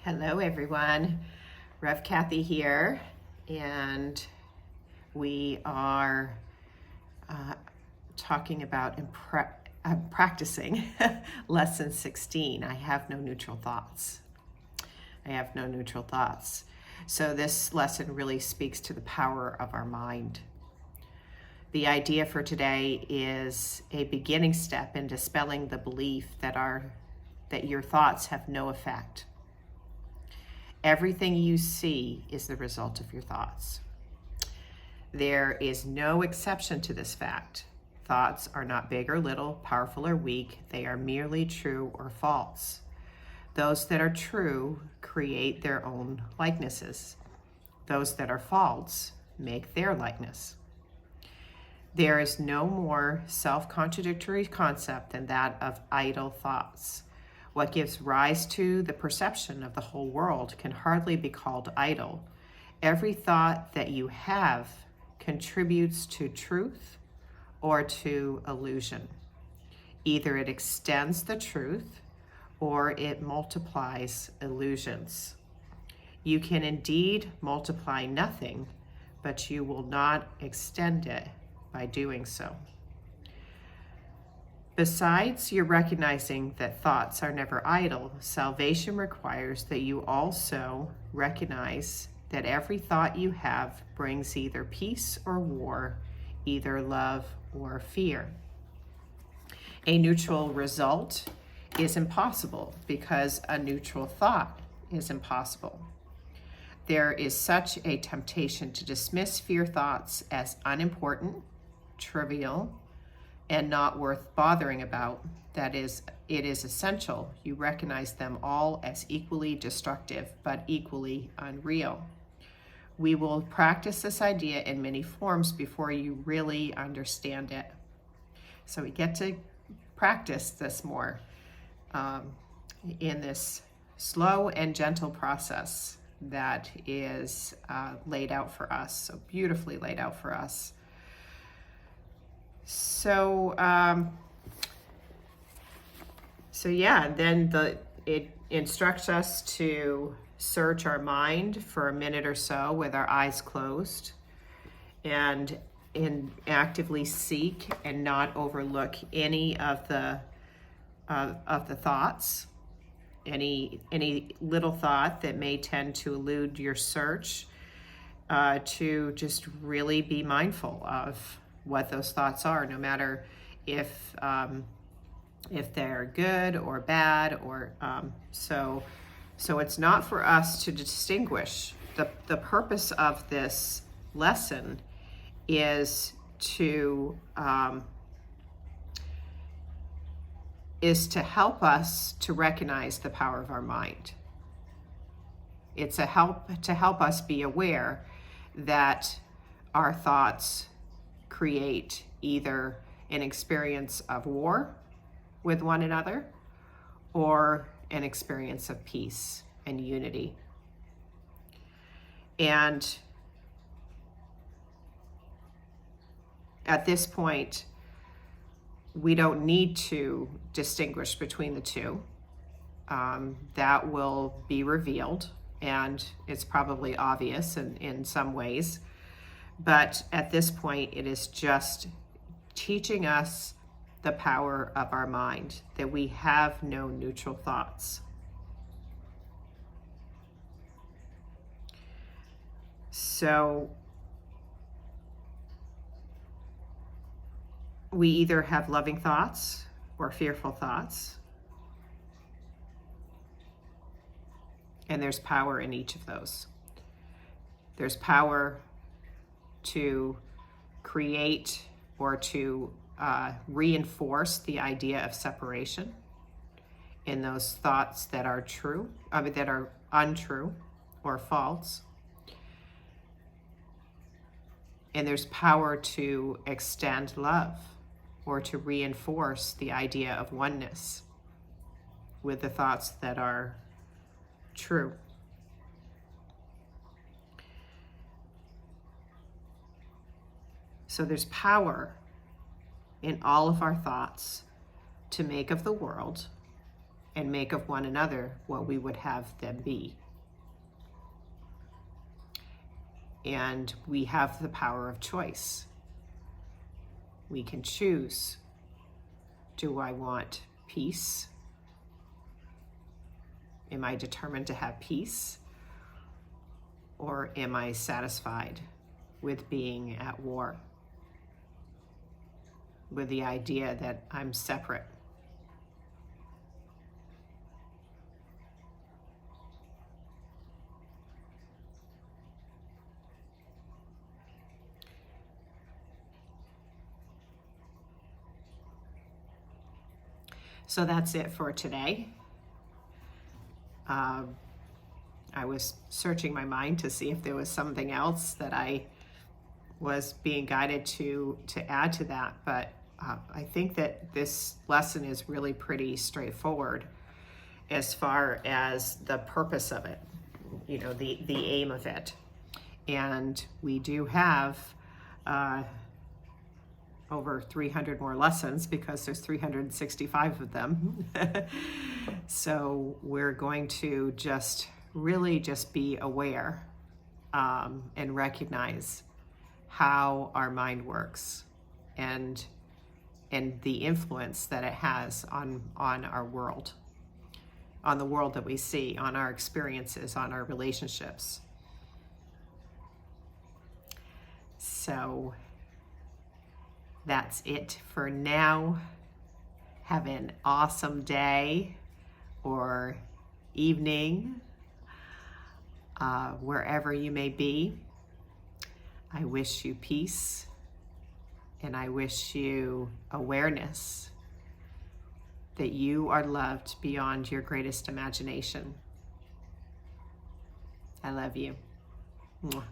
Hello everyone, Rev Kathy here, and we are talking about practicing lesson 16. I have no neutral thoughts. So this lesson really speaks to the power of our mind. The idea for today is a beginning step in dispelling the belief that your thoughts have no effect. Everything you see is the result of your thoughts. There is no exception to this fact. Thoughts are not big or little, powerful or weak. They are merely true or false. Those that are true create their own likenesses. Those that are false make their likeness. There is no more self-contradictory concept than that of idle thoughts. What gives rise to the perception of the whole world can hardly be called idle. Every thought that you have contributes to truth or to illusion. Either it extends the truth or it multiplies illusions. You can indeed multiply nothing, but you will not extend it by doing so. Besides your recognizing that thoughts are never idle, salvation requires that you also recognize that every thought you have brings either peace or war, either love or fear. A neutral result is impossible because a neutral thought is impossible. There is such a temptation to dismiss fear thoughts as unimportant, trivial, and not worth bothering about. That is, it is essential you recognize them all as equally destructive, but equally unreal. We will practice this idea in many forms before you really understand it. So we get to practice this more in this slow and gentle process that is laid out for us, so beautifully laid out for us. So then it instructs us to search our mind for a minute or so with our eyes closed and actively seek and not overlook any of the thoughts, any little thought that may tend to elude your search, to just really be mindful of what those thoughts are, no matter if they're good or bad, or so it's not for us to distinguish. The purpose of this lesson is to help us to recognize the power of our mind. It's to help us be aware that our thoughts create either an experience of war with one another or an experience of peace and unity. And at this point, we don't need to distinguish between the two. That will be revealed, and it's probably obvious in some ways. But at this point, it is just teaching us the power of our mind, that we have no neutral thoughts. So we either have loving thoughts or fearful thoughts, and there's power in each of those. There's power to create or to reinforce the idea of separation in those thoughts that are that are untrue or false. And there's power to extend love or to reinforce the idea of oneness with the thoughts that are true. So there's power in all of our thoughts to make of the world and make of one another what we would have them be. And we have the power of choice. We can choose, do I want peace? Am I determined to have peace? Or am I satisfied with being at war? With the idea that I'm separate? So that's it for today. I was searching my mind to see if there was something else that I was being guided to add to that, but I think that this lesson is really pretty straightforward as far as the purpose of it, you know, the aim of it. And we do have over 300 more lessons because there's 365 of them. So we're going to really just be aware and recognize how our mind works and the influence that it has on our world, on the world that we see, on our experiences, on our relationships. So that's it for now. Have an awesome day or evening, wherever you may be. I wish you peace, and I wish you awareness that you are loved beyond your greatest imagination. I love you. Mwah.